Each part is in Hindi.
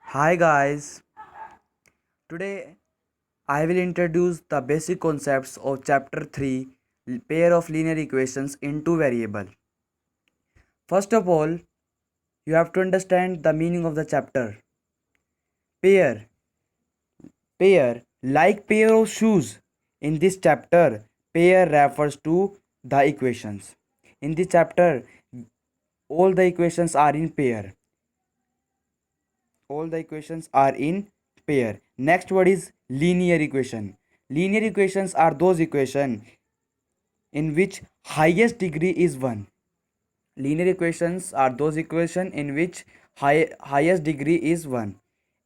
Hi guys, today I will introduce the basic concepts of chapter 3 pair of linear equations in two variable. First of all, you have to understand the meaning of the chapter. Pair, pair, like pair of shoes. In this chapter, pair refers to the equations. In this chapter, all the equations are in pair. All the equations are in pair. Next word is linear equation. Linear equations are those equations in which highest degree is 1. Linear equations are those equations in which highest degree is 1.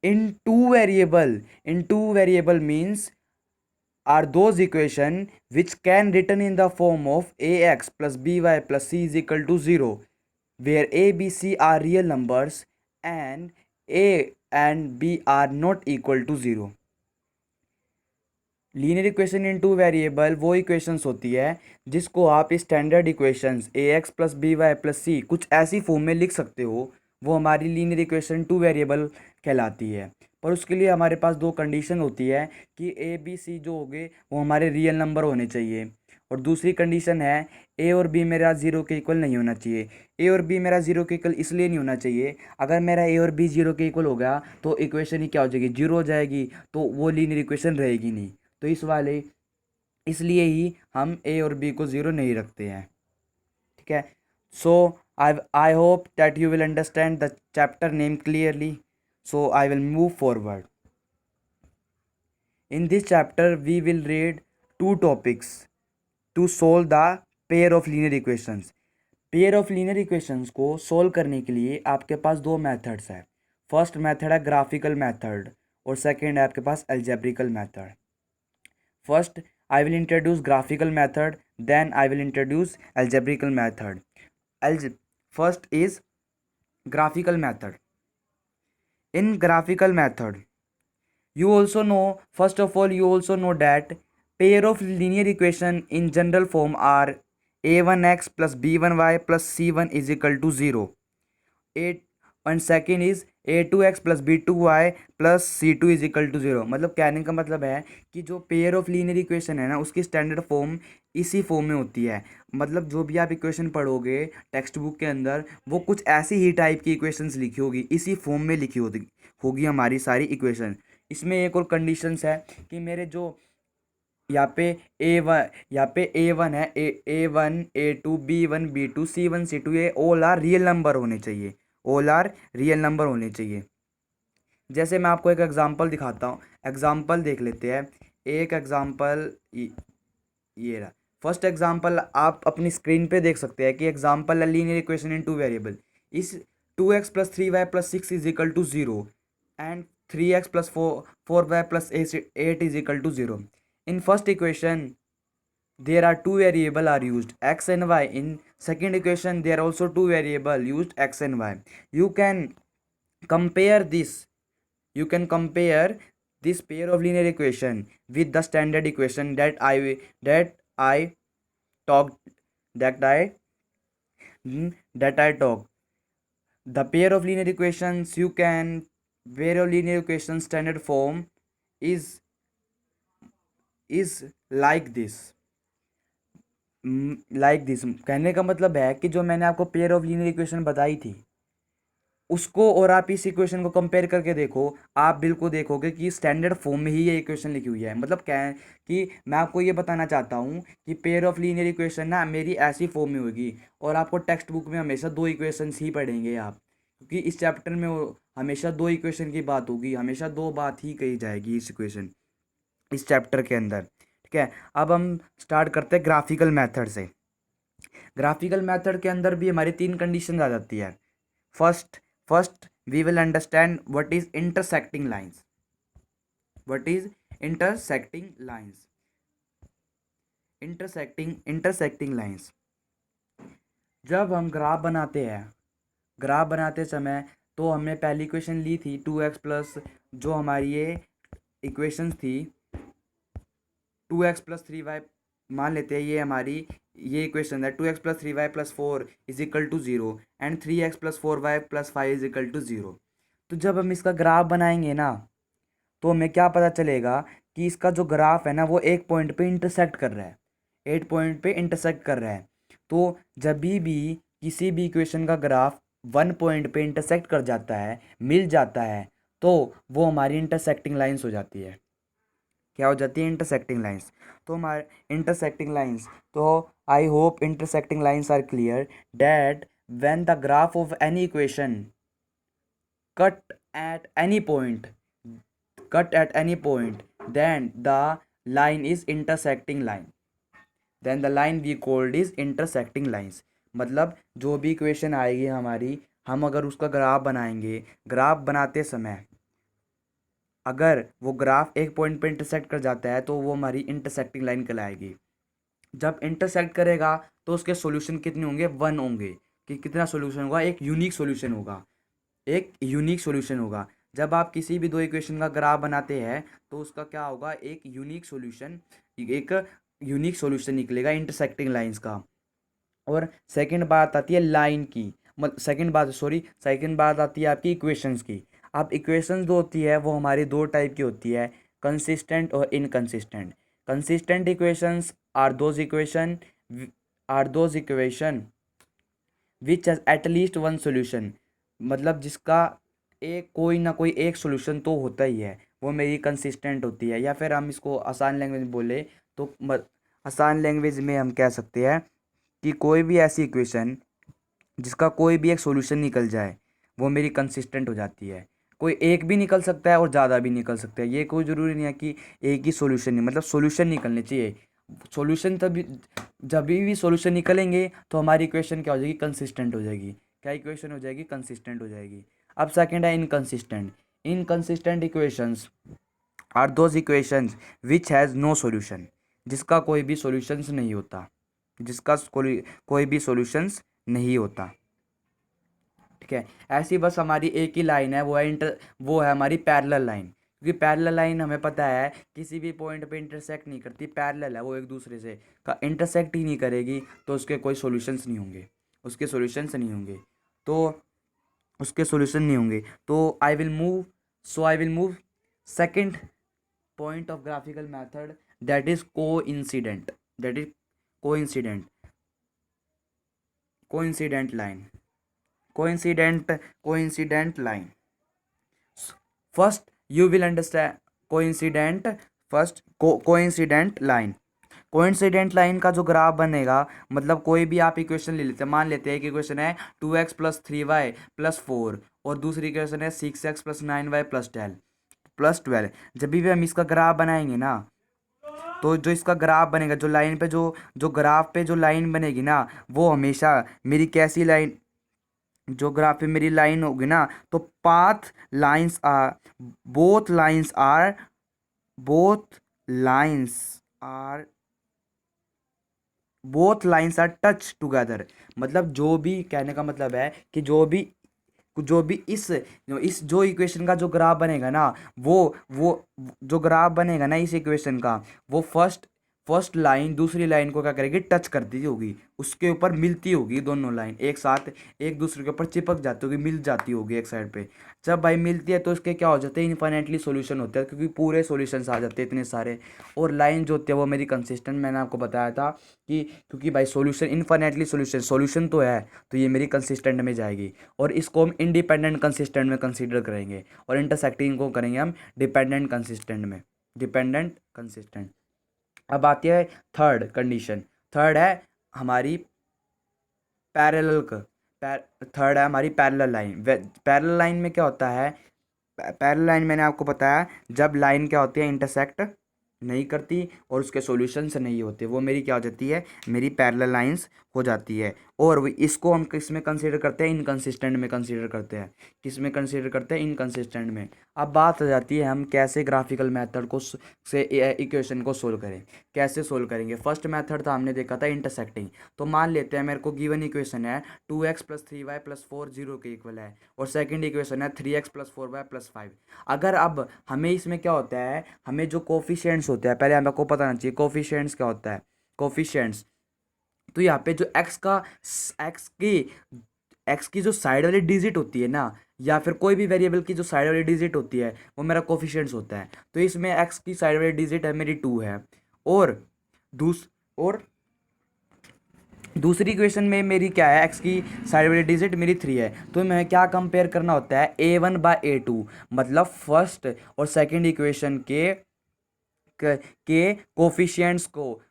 In two variable means are those equations which can written in the form of ax plus by plus c is equal to 0, where a, b, c are real numbers and a and b are not equal to 0. Linear equation in two variable वो इक्वेशंस होती है जिसको आप standard equations a x plus b y plus c कुछ ऐसी फॉर्म में लिख सकते हो, वो हमारी लीनियर इक्वेशन टू वेरिएबल कहलाती है। पर उसके लिए हमारे पास दो कंडीशन होती है कि ए बी सी जो होंगे वो हमारे रियल नंबर होने चाहिए, और दूसरी कंडीशन है ए और बी मेरा ज़ीरो के इक्वल नहीं होना चाहिए। ए और बी मेरा ज़ीरो के इक्वल इसलिए नहीं होना चाहिए, अगर मेरा ए और बी ज़ीरो के इक्वल हो गया तो इक्वेशन ही क्या हो जाएगी, जीरो हो जाएगी, तो वो लीनियर इक्वेशन रहेगी नहीं। तो इसलिए ही हम ए और बी को ज़ीरो नहीं रखते हैं। ठीक है। So I hope that you will understand the chapter name clearly, so I will move forward. In this chapter we will read two topics to solve the pair of linear equations. Pair of linear equations को सोल्व करने के लिए आपके पास दो मेथड्स हैं। फर्स्ट मेथड है ग्राफिकल मेथड और सेकंड है आपके पास algebraic method. First, I will introduce graphical method, then I will introduce algebraical method. First is graphical method. In graphical method, you also know, first of all, you also know that pair of linear equation in general form are a1x plus b1y plus c1 is equal to 0. A and second is a2x plus b2y plus c2 is equal to 0। मतलब कहने का मतलब है कि जो पेयर ऑफ लीनियर इक्वेशन है ना, उसकी स्टैंडर्ड फॉर्म इसी फॉर्म में होती है। मतलब जो भी आप इक्वेशन पढ़ोगे टेक्स्ट बुक के अंदर, वो कुछ ऐसी ही टाइप की इक्वेशंस लिखी होगी, इसी फॉर्म में लिखी होगी हमारी सारी इक्वेशन। इसमें एक और कंडीशंस है कि मेरे जो यहाँ पे ए वन है, ए वन ए2 बी1 बी2 सी1 सी2, ये ऑल आर रियल नंबर होने चाहिए, ऑल आर रियल नंबर होने चाहिए। जैसे मैं आपको एक एग्जांपल दिखाता हूँ, एग्जांपल देख लेते हैं। एक एग्जांपल ये रहा। फर्स्ट एग्जांपल आप अपनी स्क्रीन पे देख सकते हैं कि एग्जांपल है linear equation in two variable. इस 2x plus 3y plus 6 is equal to 0 and 3x plus 4y plus 8 is equal to 0. In first equation, there are two variable are used, x and y. In second equation, there are also two variable used, x and y. You can compare this. You can compare this pair of linear equation with the standard equation that I talked that I talked. The pair of linear equations you can pair of linear equation standard form is like this. Like this कहने का मतलब है कि जो मैंने आपको पेयर ऑफ लीनियर इक्वेशन बताई थी, उसको और आप इस इक्वेशन को कंपेयर करके देखो, आप बिल्कुल देखोगे कि स्टैंडर्ड फॉर्म में ही ये इक्वेशन लिखी हुई है। मतलब क्या है कि मैं आपको ये बताना चाहता हूँ कि पेयर ऑफ लीनियर इक्वेशन ना मेरी ऐसी फॉर्म में होगी, और आपको टेक्स्ट बुक में हमेशा दो इक्वेशंस ही पढ़ेंगे आप, क्योंकि इस चैप्टर में हमेशा दो इक्वेशन की बात होगी, हमेशा दो बात ही कही जाएगी इस चैप्टर के अंदर। ठीक है। अब हम स्टार्ट करते हैं ग्राफिकल मेथड से। ग्राफिकल मेथड के अंदर भी हमारी तीन कंडीशन आ जाती है। First we will understand what is intersecting lines. What is intersecting lines? Intersecting lines, जब हम ग्राफ बनाते समय तो हमने पहली इक्वेशन ली थी 2x प्लस, जो हमारी ये इक्वेशन थी 2x प्लस 3y, मान लेते हैं ये हमारी ये इक्वेशन है 2x plus 3y plus 4 is equal to 0 and 3x plus 4y plus 5 is equal to 0। तो जब हम इसका ग्राफ बनाएंगे ना, तो हमें क्या पता चलेगा कि इसका जो ग्राफ है ना वो एक पॉइंट पे इंटरसेक्ट कर रहा है, 8 पॉइंट पे इंटरसेक्ट कर रहा है। तो जब भी किसी भी इक्वेशन का ग्राफ 1 पॉइंट पे इंटरसेक्ट कर जाता है, मिल जाता है, तो वो हमारी इंटरसेक्टिंग लाइंस हो जाती है। क्या हो जाती है? Intersecting lines. तो हमारे इंटरसेक्टिंग लाइंस, तो I hope intersecting lines are clear that when the graph of any equation cut at any point cut at any point, then the line is intersecting line, then the line we called is intersecting lines। मतलब जो भी इक्वेशन आएगी हमारी, हम अगर उसका ग्राफ बनाएंगे, ग्राफ बनाते समय अगर वो ग्राफ एक पॉइंट पे इंटरसेक्ट कर जाता है तो वो हमारी इंटरसेक्टिंग लाइन कहलाएगी। जब इंटरसेक्ट करेगा तो उसके सॉल्यूशन कितने होंगे? 1 होंगे। कि कितना सॉल्यूशन होगा? एक यूनिक सॉल्यूशन होगा, एक यूनिक सॉल्यूशन होगा। जब आप किसी भी दो इक्वेशन का ग्राफ बनाते हैं तो उसका क्या होगा? एक यूनिक सॉल्यूशन निकलेगा इंटरसेक्टिंग लाइंस का। और सेकंड बात आती है लाइन की, सेकंड बात आती है आपकी इक्वेशंस की। अब इक्वेशंस जो होती है वो हमारी दो टाइप की होती है, कंसिस्टेंट और inconsistent. Consistent equations are those equation which has at least one solution. मतलब जिसका एक कोई ना कोई एक सॉल्यूशन तो होता ही है, वो मेरी कंसिस्टेंट होती है। या फिर हम इसको आसान लैंग्वेज में बोले तो आसान लैंग्वेज में हम कह सकते हैं कि कोई भी ऐसी इक्वेशन जिसका कोई भी एक सॉल्यूशन निकल जाए वो मेरी कंसिस्टेंट हो जाती है। कोई एक भी निकल सकता है और ज़्यादा भी निकल सकता है, ये कोई ज़रूरी नहीं है कि एक ही सॉल्यूशन नहीं, मतलब सॉल्यूशन निकलने चाहिए। सॉल्यूशन तभी, जब भी सॉल्यूशन निकलेंगे तो हमारी इक्वेशन क्या हो जाएगी? कंसिस्टेंट हो जाएगी। क्या इक्वेशन हो जाएगी? कंसिस्टेंट हो जाएगी। अब सेकंड है inconsistent. Inconsistent equations are those equations which has no solution. जिसका कोई भी सॉल्यूशंस नहीं होता, जिसका कोई भी सॉल्यूशंस नहीं होता। ठीक है, ऐसी बस हमारी एक ही लाइन है, वो है हमारी पैरेलल लाइन। क्योंकि पैरेलल लाइन हमें पता है किसी भी पॉइंट पे इंटरसेक्ट नहीं करती, पैरेलल है वो एक दूसरे से, का इंटरसेक्ट ही नहीं करेगी तो उसके कोई सॉल्यूशंस नहीं होंगे, उसके सॉल्यूशंस नहीं होंगे। तो उसके सॉल्यूशन नहीं होंगे। तो I will move second point of graphical method, that is coincident. That is coincident coincident line coincident line. First you will understand coincident first coincident line. Coincident line का जो ग्राफ बनेगा, मतलब कोई भी आप इक्वेशन ले लेते हैं, मान लेते हैं कि इक्वेशन है 2x + 3y + 4 और दूसरी इक्वेशन है 6x + 9y + 12। जब भी हम इसका ग्राफ बनाएंगे ना, तो जो इसका ग्राफ बनेगा, जो लाइन पे जो ग्राफ पे जो लाइन बनेगी ना, वो हमेशा मेरी कैसी लाइन, जो ग्राफ पे मेरी लाइन होगी ना, तो path lines are both lines are both lines are both lines are touch together. मतलब जो भी कहने का मतलब है कि जो भी इस जो इक्वेशन का जो ग्राफ बनेगा ना, वो जो ग्राफ बनेगा ना इस इक्वेशन का, वो फर्स्ट लाइन दूसरी लाइन को क्या करेगी? टच करती होगी, उसके ऊपर मिलती होगी। दोनों लाइन एक साथ एक दूसरे के ऊपर चिपक जाती होगी, मिल जाती होगी एक साइड पे। जब भाई मिलती है तो इसके क्या हो जाते हैं? इनफाइनाइटली सॉल्यूशन होते हैं, क्योंकि पूरे सॉल्यूशंस आ जाते हैं इतने सारे। और लाइन जो होती है वो मेरी कंसिस्टेंट, मैंने आपको बताया था कि क्योंकि भाई सॉल्यूशन इनफाइनाइटली सॉल्यूशन तो है, तो ये मेरी कंसिस्टेंट में जाएगी। और इसको हम इंडिपेंडेंट कंसिस्टेंट में कंसीडर करेंगे, और इंटरसेक्टिंग को करेंगे हम डिपेंडेंट कंसिस्टेंट में, डिपेंडेंट कंसिस्टेंट। अब आती है थर्ड कंडीशन। थर्ड है हमारी पैरेलल का थर्ड है हमारी पैरेलल लाइन। पैरेलल लाइन में क्या होता है? पैरेलल लाइन मैंने आपको बताया, जब लाइन क्या होती है? इंटरसेक्ट नहीं करती और उसके सॉल्यूशंस नहीं होते, वो मेरी क्या हो जाती है? मेरी पैरेलल लाइंस हो जाती है। और इसको हम किस में कंसीडर करते हैं? इनकंसिस्टेंट में कंसीडर करते हैं। किस में कंसीडर करते हैं? इनकंसिस्टेंट में। अब बात आ जाती है हम कैसे ग्राफिकल मेथड को से इक्वेशन को सोल्व करें। कैसे सोल्व करेंगे? फर्स्ट मेथड था, हमने देखा था इंटरसेक्टिंग। तो मान लेते हैं मेरे को गिवन इक्वेशन है 2x + 3y + 4 0 के इक्वल है, और सेकंड इक्वेशन है 3x + 4y + 5। अगर अब हमें इसमें क्या होता है, हमें जो कोफिशिएंट्स होते हैं, पहले हमको पता होना चाहिए कोफिशिएंट्स क्या होता है। कोफिशिएंट्स, तो यहाँ पे जो एक्स की जो साइड वाली डिजिट होती है ना, या फिर कोई भी वेरिएबल की जो साइड वाली डिजिट होती है वो मेरा कोफिशिएंट्स होता है। तो इसमें एक्स की साइड वाली डिजिट है मेरी 2 है, और और दूसरी इक्वेशन में मेरी क्या है, एक्स की साइड वाली डिजिट मेरी 3 है। तो मैं क्या कंपेयर करना होता है, A1/A2, मतलब फर्स्ट और सेकंड इक्वेशन के कोफिशिएंट्स को,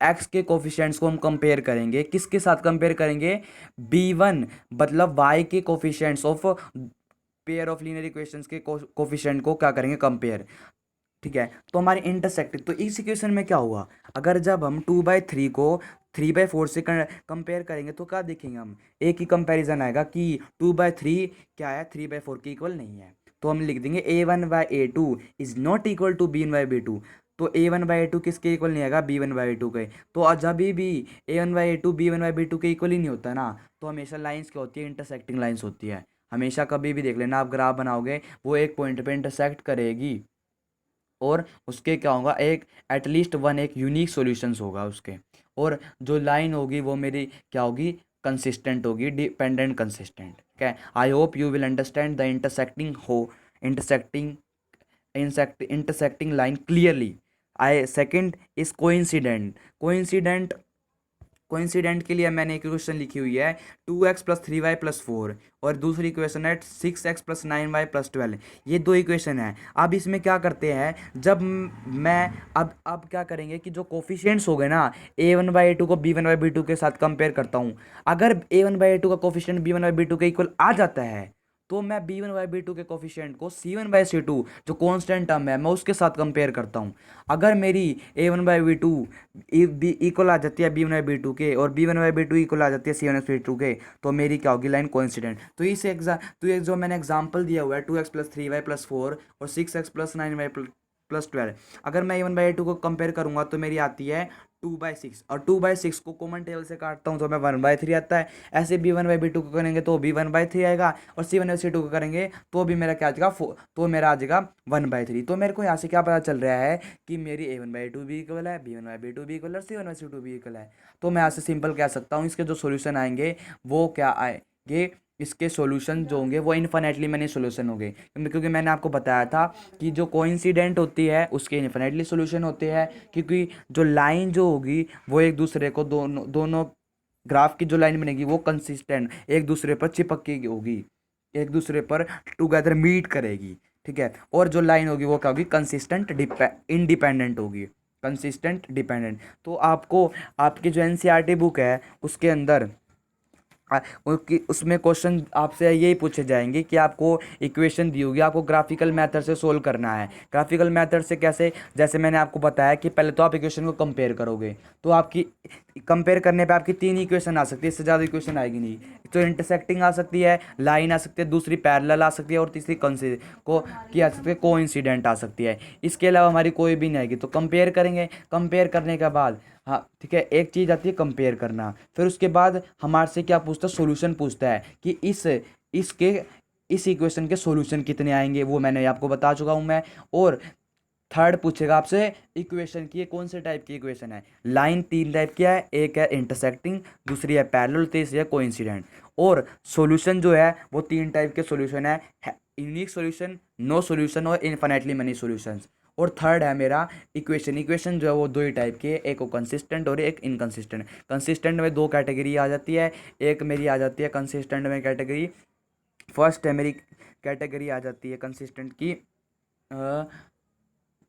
एक्स के कोफिशिएंट्स को हम कंपेयर करेंगे, किसके साथ कंपेयर करेंगे, B1 मतलब वाई के coefficients of pair of linear equations के कोफिशिएंट को क्या करेंगे, कंपेयर। ठीक है, तो हमारे इंटरसेक्ट, तो इस इक्वेशन में क्या हुआ, अगर जब हम 2/3 को 3/4 से कंपेयर करेंगे तो क्या देखेंगे हम, एक ही कंपैरिजन आएगा कि 2/3 क्या है, 3/4 के इक्वल नहीं है। तो हम लिख देंगे A1/A2 is not equal to B1/B2। तो A1/A2 किसके इक्वल नहीं आएगा, B1/A2 के। तो जब भी A1/A2 B1/B2 के इक्वल ही नहीं होता ना, तो हमेशा लाइंस क्या होती है, इंटरसेक्टिंग लाइंस होती है। हमेशा कभी भी देख लेना, आप ग्राफ बनाओगे वो एक पॉइंट पे इंटरसेक्ट करेगी, और उसके क्या होगा, एक एटलीस्ट वन एक यूनिक सॉल्यूशंस होगा उसके। और जो लाइन होगी वो मेरी क्या होगी, कंसिस्टेंट होगी, डिपेंडेंट कंसिस्टेंट। ठीक है, I hope you will understand the intersecting intersecting line clearly. I second is coincident coincident के लिए मैंने एक इक्वेशन लिखी हुई है 2x + 3y + 4, और दूसरी इक्वेशन है 6x + 9y + 12। ये दो इक्वेशन है। अब इसमें क्या करते हैं, जब मैं अब क्या करेंगे कि जो कोफिशिएंट्स हो गए ना, A1/A2 को B1/B2 के साथ कंपेयर करता हूँ। अगर A1/A2 का कोफिशिएंट B1/B2 के इक्वल आ जाता है, तो मैं B1/B2 के कोफिशिएंट को C1/C2 जो कांस्टेंट टर्म है मैं उसके साथ कंपेयर करता हूँ। अगर मेरी A1/B2 इक्वल आ जाती है B1/B2 के, और B1/B2 इक्वल आ जाती है C1/C2 के, तो मेरी क्या होगी, लाइन कोइंसिडेंट। तो ये जो मैंने एग्जांपल दिया हुआ है 2x + 3y + 4 और 6x + 9y + 12, अगर मैं A1/A2 को कंपेयर करूंगा तो मेरी आती है 2/6, और 2/6 को कॉमन टेबल से काटता हूँ तो मैं 1/3 आता है। ऐसे B1/B2 को करेंगे तो भी 1/3 आएगा, और C1/C2 को करेंगे तो भी मेरा क्या आ जाएगा, तो मेरा आ जाएगा 1/3। तो मेरे को यहाँ से क्या पता चल रहा है कि मेरी A1/2 भी इक्वल है, B1/B2 भी इक्वल है, और C1/C2 भी इक्वल है। तो मैं यहाँ से सिंपल कह सकता हूँ इसके जो सोल्यूशन आएंगे वो क्या आएंगे, इसके सॉल्यूशन जो होंगे वो इन्फिनेटली मैनी सॉल्यूशन होंगे, क्योंकि मैंने आपको बताया था कि जो कोइंसिडेंट होती है उसके इन्फिनेटली सॉल्यूशन होते हैं, क्योंकि जो लाइन जो होगी वो एक दूसरे को दोनों दोनों ग्राफ की जो लाइन बनेगी वो कंसिस्टेंट एक दूसरे पर चिपक की होगी, एक दूसरे पर टुगेदर मीट करेगी। ठीक है, और जो लाइन होगी वो क्या होगी, कंसिस्टेंट इंडिपेंडेंट होगी, कंसिस्टेंट डिपेंडेंट। तो आपको आपकी जो एनसीईआरटी बुक है उसके अंदर उसमें क्वेश्चन आपसे यही पूछे जाएंगे कि आपको इक्वेशन दी होगी, आपको ग्राफिकल मेथड से सोल्व करना है। ग्राफिकल मेथड से कैसे, जैसे मैंने आपको बताया कि पहले तो आप इक्वेशन को कंपेयर करोगे, तो आपकी कंपेयर करने पे आपकी 3 इक्वेशन आ सकती है, इससे ज़्यादा इक्वेशन आएगी नहीं। तो इंटरसेक्टिंग आ सकती है, लाइन आ सकती है, दूसरी पैरेलल आ सकती है, और तीसरी आ सकती है कोइंसिडेंट आ सकती है। इसके अलावा हमारी कोई भी नहीं आएगी। तो कंपेयर करेंगे, कंपेयर करने के बाद, हाँ ठीक है, एक चीज़ आती है कंपेयर करना, फिर उसके बाद हमारे से क्या पूछता है, सॉल्यूशन पूछता है कि इस इक्वेशन के सॉल्यूशन कितने आएंगे, वो मैंने आपको बता चुका हूँ मैं। और थर्ड पूछेगा आपसे इक्वेशन की, ये कौन से टाइप की इक्वेशन है। लाइन 3 टाइप की है, एक है इंटरसेक्टिंग, दूसरी है पैरेलल, तीसरी है कोइंसिडेंट। और सॉल्यूशन जो है वो 3 टाइप के सॉल्यूशन है, यूनिक सॉल्यूशन, नो सॉल्यूशन, और इनफिनिटली मेनी सॉल्यूशंस। और थर्ड है मेरा इक्वेशन जो है वो 2 ही टाइप की है, एक वो कंसिस्टेंट और एक इनकंसिस्टेंट। कंसिस्टेंट में 2 कैटेगरी आ जाती है, एक मेरी आ जाती है कंसिस्टेंट में कैटेगरी, फर्स्ट है मेरी कैटेगरी आ जाती है कंसिस्टेंट की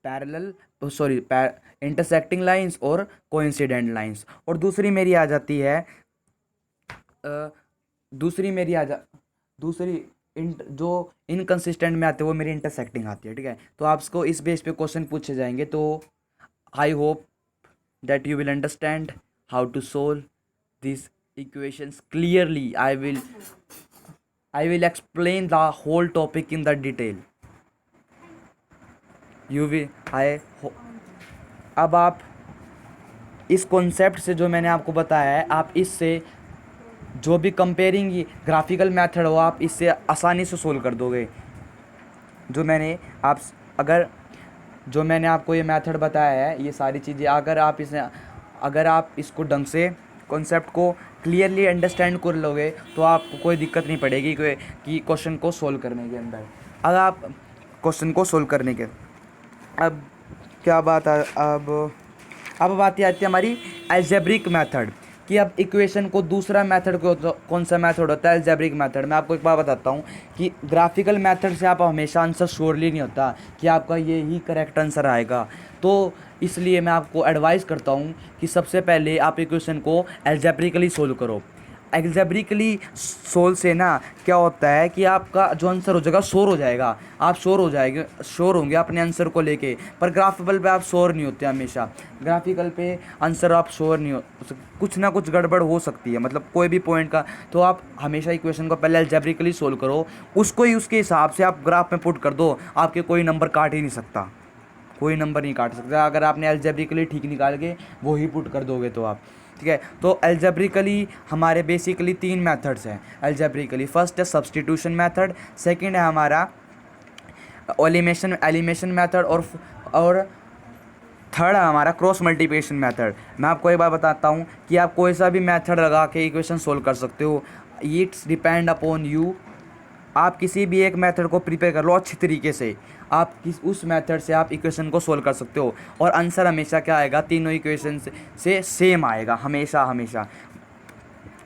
पैरेलल, सॉरी इंटरसेक्टिंग लाइंस और कोइंसिडेंट लाइंस। और दूसरी मेरी आ जाती है दूसरी मेरी आ जा दूसरी जो इनकंसिस्टेंट में आते हैं वो मेरी इंटरसेक्टिंग आती है। ठीक है, तो आपको इस बेस पे क्वेश्चन पूछे जाएंगे। तो I hope that you will understand how to solve this equations clearly. I will explain the whole topic in the detail. You will अब आप इस कॉन्सेप्ट से जो मैंने आपको बताया है, आप इससे जो भी कंपेयरिंग ग्राफिकल मेथड हो आप इससे आसानी से सोल्व कर दोगे। जो मैंने आप अगर जो मैंने आपको ये मेथड बताया है, ये सारी चीज़ें अगर आप इसको ढंग से कॉन्सेप्ट को क्लियरली अंडरस्टैंड कर लोगे तो आपको कोई दिक्कत नहीं पड़ेगी कि क्वेश्चन को सोल्व करने के अंदर। अगर आप क्वेश्चन को सोल्व करने के अब क्या बात है, अब बात आती है हमारी अलजेब्रिक मेथड कि अब इक्वेशन को दूसरा मेथड कौन सा मेथड होता है, अलजेब्रिक मेथड। मैं आपको एक बात बताता हूँ कि ग्राफिकल मेथड से आप हमेशा आंसर श्योरली नहीं होता कि आपका ये ही करेक्ट आंसर आएगा। तो इसलिए मैं आपको एडवाइस करता हूँ कि सबसे पहले आप इक्वेशन को अलजेब्रिकली सोल्व करो। एल्जेब्रिकली सोल्व से ना क्या होता है कि आपका जो आंसर हो जाएगा श्योर हो जाएगा, आप श्योर होंगे अपने आंसर को लेके। पर ग्राफिकल पे आप श्योर नहीं होते हमेशा। ग्राफिकल पे आंसर आप श्योर नहीं हो, कुछ ना कुछ गड़बड़ हो सकती है, मतलब कोई भी पॉइंट का। तो आप हमेशा इक्वेशन को पहले एल्जेब्रिकली सोल्व करो, उसको ही उसके हिसाब से आप ग्राफ में पुट कर दो, आपके कोई नंबर काट ही नहीं सकता, कोई नंबर नहीं काट सकता अगर आपने एल्जेब्रिकली ठीक निकाल के वो ही पुट कर दोगे तो आप। ठीक है, तो एल्जेब्रिकली हमारे बेसिकली 3 मेथड्स हैं एल्जेब्रिकली। फर्स्ट है सब्स्टिट्यूशन मेथड, सेकंड है हमारा एलिमिनेशन मेथड, और थर्ड है हमारा क्रॉस मल्टीप्लिकेशन मेथड। मैं आपको एक बार बताता हूँ कि आप कोई सा भी मेथड लगा के इक्वेशन सोल्व कर सकते हो, इट्स डिपेंड अपॉन यू। आप किसी भी एक मेथड को प्रिपेयर कर लो अच्छी तरीके से, उस मेथड से आप इक्वेशन को सोल्व कर सकते हो, और आंसर हमेशा क्या आएगा, तीनों इक्वेशन से सेम आएगा हमेशा हमेशा।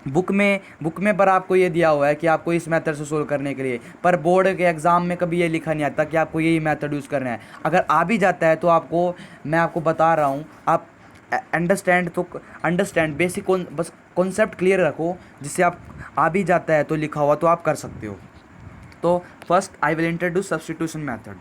बुक में पर आपको ये दिया हुआ है कि आपको इस मेथड से सोल्व करने के लिए, पर बोर्ड के एग्ज़ाम में कभी ये लिखा नहीं आता कि आपको यही मेथड यूज़ करना है। अगर आ भी जाता है तो मैं आपको बता रहा हूँ, आप अंडरस्टैंड बेसिक बस कॉन्सेप्ट क्लियर रखो, जिससे आप आ भी जाता है तो लिखा हुआ तो आप कर सकते हो। तो first I will introduce substitution method.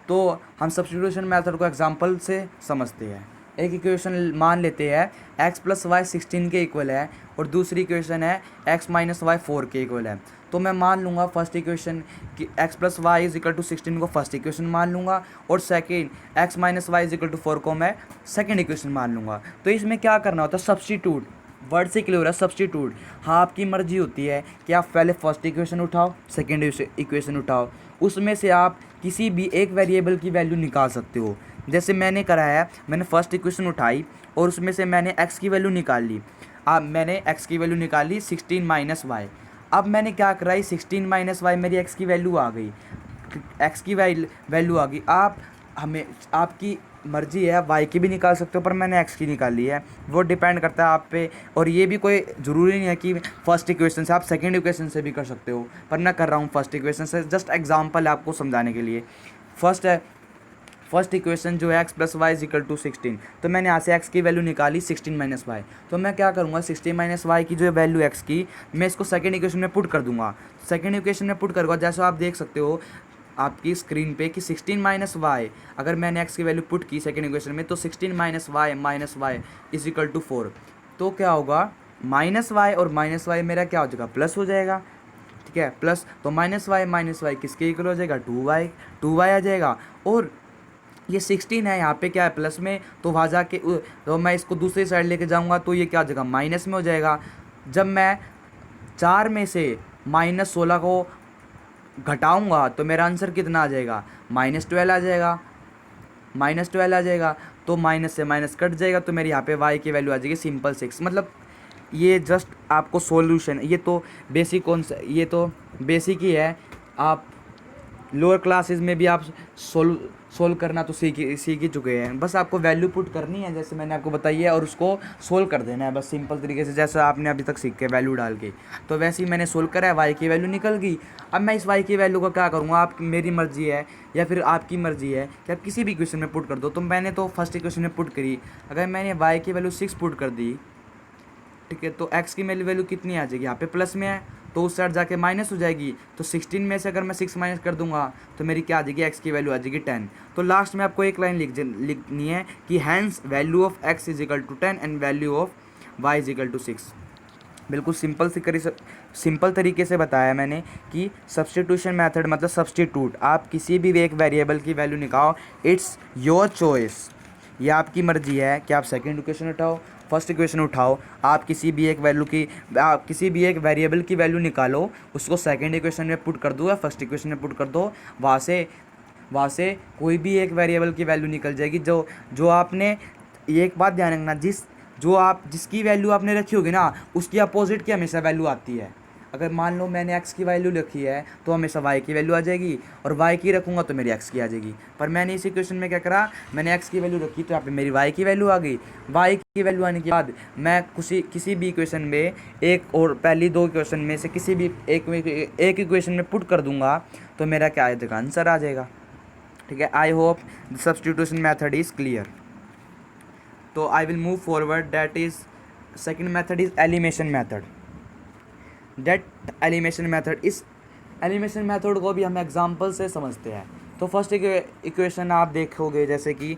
तो हम सब्स्टिट्यूशन मेथड को एग्जांपल से समझते हैं। एक इक्वेशन मान लेते हैं x + y 16 के इक्वल है, और दूसरी इक्वेशन है x - y 4 के इक्वल है। तो मैं मान लूँगा फर्स्ट इक्वेशन कि x + y = 16 को फर्स्ट इक्वेशन मान लूँगा, और सेकेंड x - y = 4 को मैं सेकेंड इक्वेशन मान लूँगा। तो इसमें क्या करना होता है, सब्स्टिट्यूट, वर्ड से क्लियर है सब्स्टिट्यूट। हाँ, आपकी मर्जी होती है कि आप पहले फर्स्ट इक्वेशन उठाओ, सेकेंड इक्वेशन उठाओ, उसमें से आप किसी भी एक वेरिएबल की वैल्यू निकाल सकते हो। जैसे मैंने करा है, मैंने फर्स्ट इक्वेशन उठाई और उसमें से मैंने x की वैल्यू निकाल ली। अब मैंने x की वैल्यू निकाली 16 - y। अब मैंने क्या करा, 16 - y मेरी x की वैल्यू आ गई, x की वैल्यू आ गई। आपकी मर्जी है, y की भी निकाल सकते हो, पर मैंने x की निकाल ली है, वो डिपेंड करता है आप पे। और ये भी कोई ज़रूरी नहीं है कि फर्स्ट इक्वेशन से, आप सेकंड इक्वेशन से भी कर सकते हो, पर मैं कर रहा हूँ फर्स्ट इक्वेशन से, जस्ट एग्जांपल है आपको समझाने के लिए। फर्स्ट इक्वेशन जो है x + y = 16, तो मैंने यहाँ से x की वैल्यू निकाली 16 - y। तो मैं क्या करूँगा, 16 - y की जो वैल्यू x की, मैं इसको सेकंड इक्वेशन में पुट कर दूँगा। सेकंड इक्वेशन में पुट करूँगा, जैसे आप देख सकते हो आपकी स्क्रीन पे कि 16 - y, अगर मैंने x की वैल्यू पुट की सेकंड इक्वेशन में, तो 16 - y = 4। तो क्या होगा, -y और -y मेरा क्या हो जाएगा, प्लस हो जाएगा। ठीक है, प्लस, तो -y किसके इक्वल हो जाएगा, 2y आ जाएगा। और ये 16 है, यहाँ पे क्या है, प्लस में, तो वहाँ जाके तो मैं इसको दूसरी साइड लेके जाऊँगा तो ये क्या हो जाएगा, माइनस में हो जाएगा। जब मैं 4 में से -16 को घटाऊँगा तो मेरा आंसर कितना आ जाएगा, -12 आ जाएगा, -12 आ जाएगा। तो माइनस से माइनस कट जाएगा, तो मेरी यहाँ पे y की वैल्यू आ जाएगी सिंपल 6। मतलब ये जस्ट आपको सॉल्यूशन, ये तो बेसिक ही है। आप लोअर क्लासेस में भी आप सोल्व करना तो सीख ही चुके हैं, बस आपको वैल्यू पुट करनी है जैसे मैंने आपको बताई है, और उसको सोल्व कर देना है बस सिंपल तरीके से, जैसा आपने अभी तक सीख के वैल्यू डाल के। तो वैसे ही मैंने सोल्व करा है, y की वैल्यू निकल गई। अब मैं इस y की वैल्यू को क्या करूँगा, आप मेरी मर्जी है या फिर आपकी मर्जी है कि आप किसी भी इक्वेशन में पुट कर दो। तो मैंने तो फर्स्ट इक्वेशन में पुट करी, अगर मैंने y की वैल्यू 6 पुट कर दी, ठीक है, तो x की वैल्यू कितनी आ जाएगी, यहाँ पे प्लस में है तो उस साइड जाके माइनस हो जाएगी। तो 16 में से अगर मैं 6 माइनस कर दूंगा तो मेरी क्या आ जाएगी, x की वैल्यू आ जाएगी 10। तो लास्ट में आपको एक लाइन लिखनी है कि hence value of x = 10 and value of y = 6। बिल्कुल सिंपल तरीके से बताया मैंने कि सब्स्टिट्यूशन मेथड मतलब सब्स्टिट्यूट, आप किसी भी एक वेरिएबल की वैल्यू निकालो, इट्स योर चॉइस। ये आपकी मर्जी है कि आप सेकंड इक्वेशन उठाओ, फर्स्ट इक्वेशन उठाओ, आप किसी भी एक वेरिएबल की वैल्यू निकालो, उसको सेकंड इक्वेशन में पुट कर दो या फर्स्ट इक्वेशन में पुट कर दो, वहाँ से कोई भी एक वेरिएबल की वैल्यू निकल जाएगी। जो आपने, एक बात ध्यान रखना, जो आप जिसकी वैल्यू आपने रखी होगी ना उसकी अपोजिट की हमेशा वैल्यू आती है। अगर मान लो मैंने x की वैल्यू रखी है तो हमेशा y की वैल्यू आ जाएगी, और y की रखूँगा तो मेरी x की आ जाएगी। पर मैंने इस इक्वेशन में क्या करा, मैंने x की वैल्यू रखी तो यहाँ पे मेरी y की वैल्यू आ गई। y की वैल्यू आने के बाद मैं किसी भी इक्वेशन में एक और पहली दो इक्वेशन में से किसी भी एक इक्वेशन में पुट कर दूंगा तो मेरा क्या आ जाएगा, आंसर आ जाएगा। ठीक है, I hope the substitution method is clear. तो I will move forward, that is second method is elimination method. That elimination method, इस एलिमिनेशन मेथड को भी हम एग्जांपल से समझते हैं। तो फर्स्ट इक्वेशन आप देखोगे, जैसे कि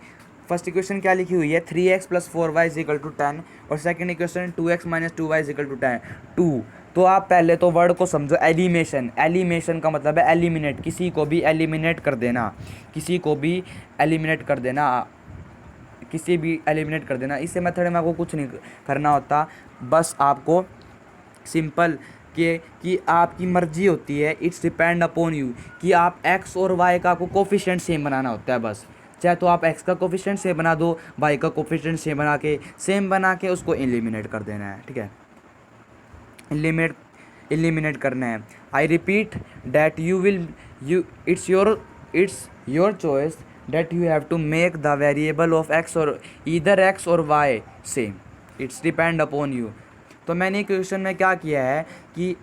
फर्स्ट इक्वेशन क्या लिखी हुई है, 3x + 4y = 10, और सेकंड इक्वेशन 2x - 2y = 2। तो आप पहले तो वर्ड को समझो, एलिमिनेशन। एलिमिनेशन का मतलब है एलिमिनेट, किसी को भी एलिमिनेट कर देना, किसी को भी एलिमिनेट कर देना, किसी भी एलिमिनेट कर देना। इसे मेथड में आपको कुछ नहीं करना होता, बस आपको सिंपल कि आपकी मर्जी होती है, इट्स डिपेंड अपॉन यू, कि आप x और y का आपको कोफिशिएंट सेम बनाना होता है बस। चाहे तो आप x का कोफिशिएंट सेम बना दो, y का कोफिशिएंट सेम बना के उसको एलिमिनेट कर देना है। ठीक है, एलिमिनेट करना है। I repeat that it's your choice that you have to make the variable of x और ईदर x और y same, it's depend upon you. तो मैंने क्वेश्चन में क्या किया है कि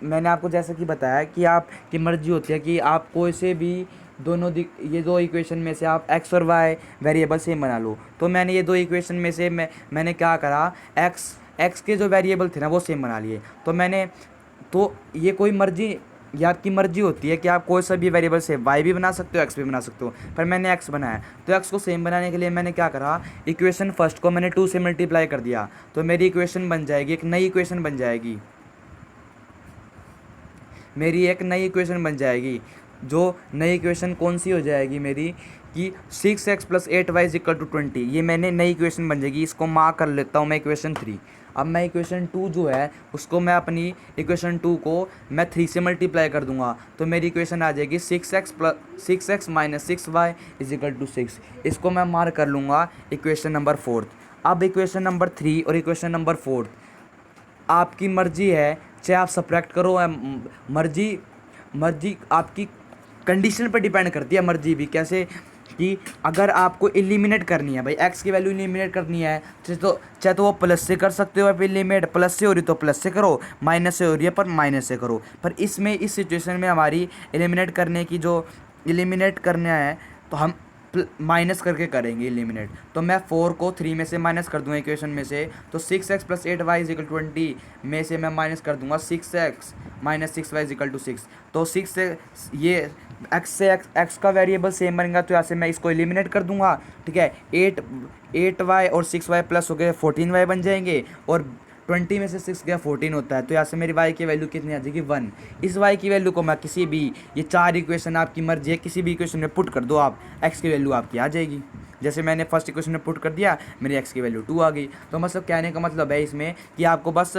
मैंने आपको जैसा कि बताया कि आपकी मर्जी होती है कि आप कोई से भी ये दो इक्वेशन में से आप x और y वेरिएबल सेम बना लो। तो मैंने ये दो इक्वेशन में से मैंने क्या करा, x के जो वेरिएबल थे ना वो सेम बना लिए। तो ये ये आपकी मर्जी होती है कि आप कोई सा भी वेरिएबल से y भी बना सकते हो, x भी बना सकते हो, पर मैंने x बनाया। तो x को सेम बनाने के लिए मैंने क्या करा, इक्वेशन फर्स्ट को मैंने 2 से मल्टीप्लाई कर दिया, तो मेरी इक्वेशन बन जाएगी, एक नई इक्वेशन बन जाएगी, मेरी एक नई इक्वेशन बन जाएगी। जो नई इक्वेशन कौन सी हो जाएगी मेरी, कि 6x + 8y = 20। ये मैंने नई इक्वेशन बन जाएगी, इसको मार्क कर लेता हूँ मैं इक्वेशन 3। अब मैं इक्वेशन 2 जो है उसको मैं अपनी इक्वेशन 2 को मैं 3 से मल्टीप्लाई कर दूंगा, तो मेरी इक्वेशन आ जाएगी 6x - 6y = 6। इसको मैं मार्क कर लूँगा इक्वेशन नंबर 4। अब इक्वेशन नंबर 3 और इक्वेशन नंबर 4 आपकी मर्जी है, चाहे आप सब्ट्रैक्ट करो, मर्जी आपकी कंडीशन पर डिपेंड करती है। मर्जी भी कैसे, कि अगर आपको एलिमिनेट करनी है भाई, x की वैल्यू एलिमिनेट करनी है, चाहे तो वो प्लस से कर सकते हो, आप एलिमिनेट प्लस से हो रही तो प्लस से करो, माइनस से हो रही है पर माइनस से करो। पर इस सिचुएशन में हमारी एलिमिनेट करना है तो हम माइनस करके करेंगे एलिमिनेट। तो मैं 4 को 3 में से माइनस कर दूंगा इक्वेशन में से, तो 6x + 8y = 20 में से मैं माइनस कर दूंगा 6x - 6y = 6। तो 6 से ये x का वेरिएबल सेम बनेगा, तो यहाँ से मैं इसको एलिमिनेट कर दूंगा। ठीक है, 8y और 6y प्लस हो गए 14y बन जाएंगे, और 20 में से 6 गया 14 होता है, तो यहाँ से मेरी y की वैल्यू कितनी आ जाएगी, 1। इस y की वैल्यू को मैं किसी भी, ये 4 इक्वेशन आपकी मर्जी है, किसी भी इक्वेशन में पुट कर दो आप, x की वैल्यू आपकी आ जाएगी। जैसे मैंने फर्स्ट इक्वेशन में पुट कर दिया, मेरी x की वैल्यू 2 आ गई। तो मतलब कहने का मतलब है इसमें कि आपको बस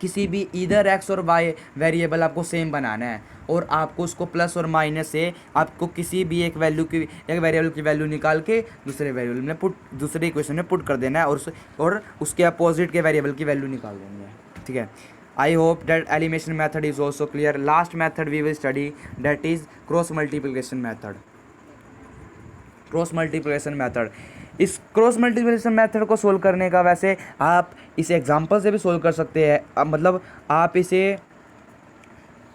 किसी भी ईदर x और y वेरिएबल आपको सेम बनाना है, और आपको उसको प्लस और माइनस से आपको किसी भी एक वेरिएबल की वैल्यू निकाल के दूसरे इक्वेशन में पुट कर देना है, और उसके अपोजिट के वेरिएबल की वैल्यू निकाल देनी है। ठीक है, I hope that elimination method is also clear. Last method we will study, that is cross multiplication method. इस क्रॉस मल्टीप्लिकेशन मेथड को सोल्व करने का, वैसे आप इसे एग्जांपल से भी सोल्व कर सकते हैं, मतलब आप इसे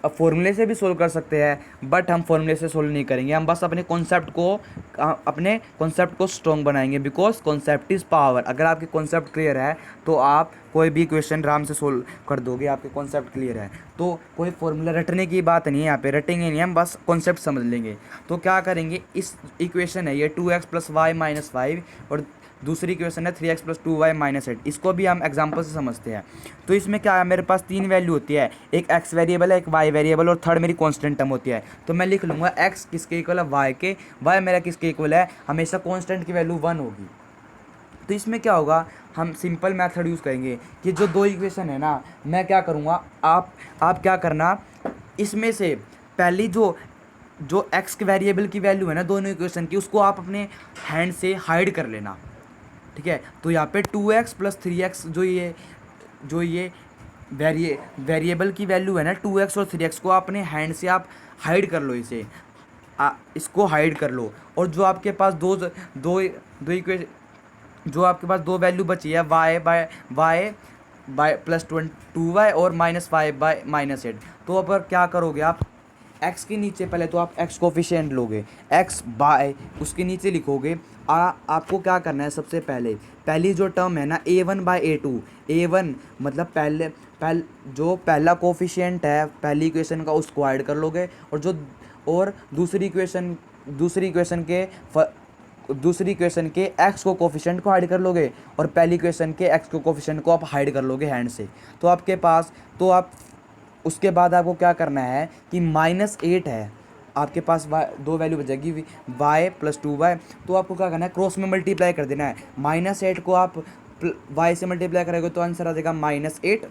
फॉर्मूले से भी सोल्व कर सकते हैं, बट हम फॉर्मूले से सोल्व नहीं करेंगे, हम बस अपने कॉन्सेप्ट को स्ट्रॉन्ग बनाएंगे, बिकॉज कॉन्सेप्ट इज़ पावर। अगर आपके कॉन्सेप्ट क्लियर है तो आप कोई भी क्वेश्चन आराम से सोल्व कर दोगे, आपके कॉन्सेप्ट क्लियर है तो कोई फॉर्मूला रटने की बात नहीं है, यहाँ पे रटेंगे नहीं, हम बस कॉन्सेप्ट समझ लेंगे। तो क्या करेंगे, इस इक्वेशन है ये 2x + y - 5, और दूसरी इक्वेशन है 3x + 2y - 8। इसको भी हम एग्जांपल से समझते हैं। तो इसमें क्या है, मेरे पास 3 वैल्यू होती है, एक x वेरिएबल है, एक y वेरिएबल, और थर्ड मेरी कांस्टेंट टर्म होती है। तो मैं लिख लूँगा x किसके इक्वल है, y के, y मेरा किसके इक्वल है, हमेशा कांस्टेंट की वैल्यू 1 होगी। तो इसमें क्या होगा, हम सिंपल मेथड यूज़ करेंगे कि जो दो इक्वेशन है ना, मैं क्या करूँगा, आप क्या करना, इसमें से पहली जो x के वेरिएबल की वैल्यू है ना दोनों इक्वेशन की, उसको आप अपने हैंड से हाइड कर लेना। ठीक है। तो यहाँ पे 2x प्लस 3x जो ये वेरिएबल की वैल्यू है ना 2x और 3x को अपने हैंड से आप हाइड कर लो, इसे इसको हाइड कर लो। और जो आपके पास दो दो दो इक्वे जो आपके पास दो वैल्यू बची है वाई प्लस 2y और -5/-8, तो अब क्या करोगे आप x के नीचे पहले तो आप x कोफिशिएंट लोगे, x बाय उसके नीचे लिखोगे। आपको क्या करना है, सबसे पहली जो टर्म है ना a1/a2, a1 मतलब जो पहला कोफिशिएंट है पहली इक्वेशन का उसको ऐड कर लोगे, और दूसरी इक्वेशन के x को कोफिशिएंट को हाइड कर लोगे, और पहली इक्वेशन के x को कोफिशिएंट को आप हाइड कर लोगे हैंड से। तो आपके पास उसके बाद आपको क्या करना है कि -8 है आपके पास, दो वैल्यू बचेगी y प्लस 2y। तो आपको क्या करना है, क्रॉस में मल्टीप्लाई कर देना है। -8 को आप y से मल्टीप्लाई करोगे तो आंसर आ जाएगा -8,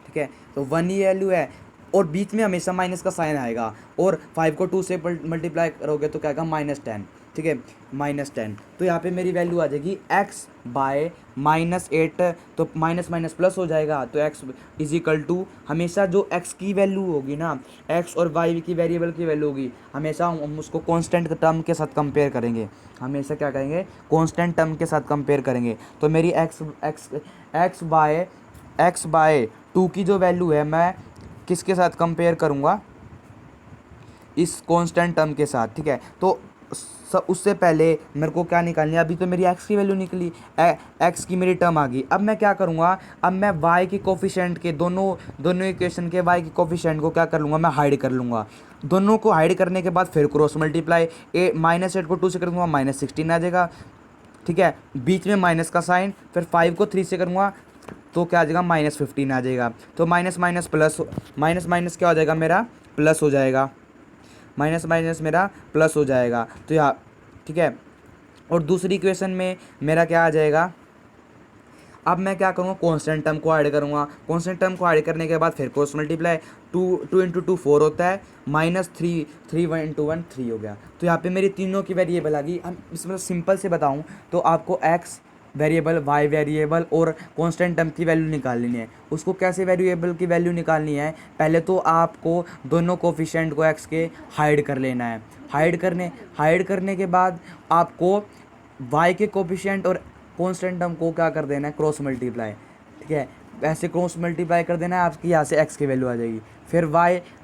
ठीक है। तो 1 ही वैल्यू है, और बीच में हमेशा माइनस का साइन आएगा, और 5 को 2 से मल्टीप्लाई करोगे तो क्या आएगा -10, ठीक है, -10। तो यहाँ पे मेरी वैल्यू आ जाएगी x बाय -8, तो माइनस माइनस प्लस हो जाएगा। तो x इज इक्वल टू, हमेशा जो x की वैल्यू होगी ना, x और y की वेरिएबल की वैल्यू होगी, हमेशा हम उसको कांस्टेंट टर्म के साथ कंपेयर करेंगे, हमेशा क्या करेंगे, कांस्टेंट टर्म के साथ कंपेयर करेंगे। तो मेरी x बाय 2 की जो वैल्यू है मैं किसके साथ कंपेयर करूँगा, इस कांस्टेंट टर्म के साथ, ठीक है। तो उससे पहले मेरे को क्या निकालनी है, अभी तो मेरी x की वैल्यू निकली, x की मेरी टर्म आ गई। अब मैं क्या करूँगा, अब मैं y के कोफिशिएंट के दोनों इक्वेशन के y के कोफिशिएंट को क्या कर लूँगा, मैं हाइड कर लूँगा। दोनों को हाइड करने के बाद फिर क्रॉस मल्टीप्लाई, -8 को 2 से करूँगा -16 आ जाएगा, ठीक है। बीच में माइनस का साइन, फिर 5 को 3 से करूँगा तो क्या आ जाएगा, -15 आ जाएगा। तो माइनस माइनस प्लस, माइनस क्या हो जाएगा मेरा, प्लस हो जाएगा, माइनस मेरा प्लस हो जाएगा। तो यहाँ, ठीक है। और दूसरी इक्वेशन में मेरा क्या आ जाएगा, अब मैं क्या करूँगा, कांस्टेंट टर्म को ऐड करूँगा। कांस्टेंट टर्म को ऐड करने के बाद फिर क्रॉस मल्टीप्लाई, 2 इंटू 2 4 होता है, -3 3 1 इंटू 1 3 हो गया। तो यहाँ पे मेरी तीनों की वेरिएबल आ गई। हम इसमें सिंपल से बताऊँ तो आपको x वेरिएबल, y वेरिएबल और कांस्टेंट टर्म की वैल्यू निकालनी है। उसको कैसे वेरिएबल की वैल्यू निकालनी है, पहले तो आपको दोनों कोफिशिएंट को x के हाइड कर लेना है। हाइड करने के बाद आपको y के कोफिशिएंट और कांस्टेंट टर्म को क्या कर देना है, क्रॉस मल्टीप्लाई, ठीक है। ऐसे क्रॉस मल्टीप्लाई कर देना है, आपकी यहाँ से x की वैल्यू आ जाएगी। फिर y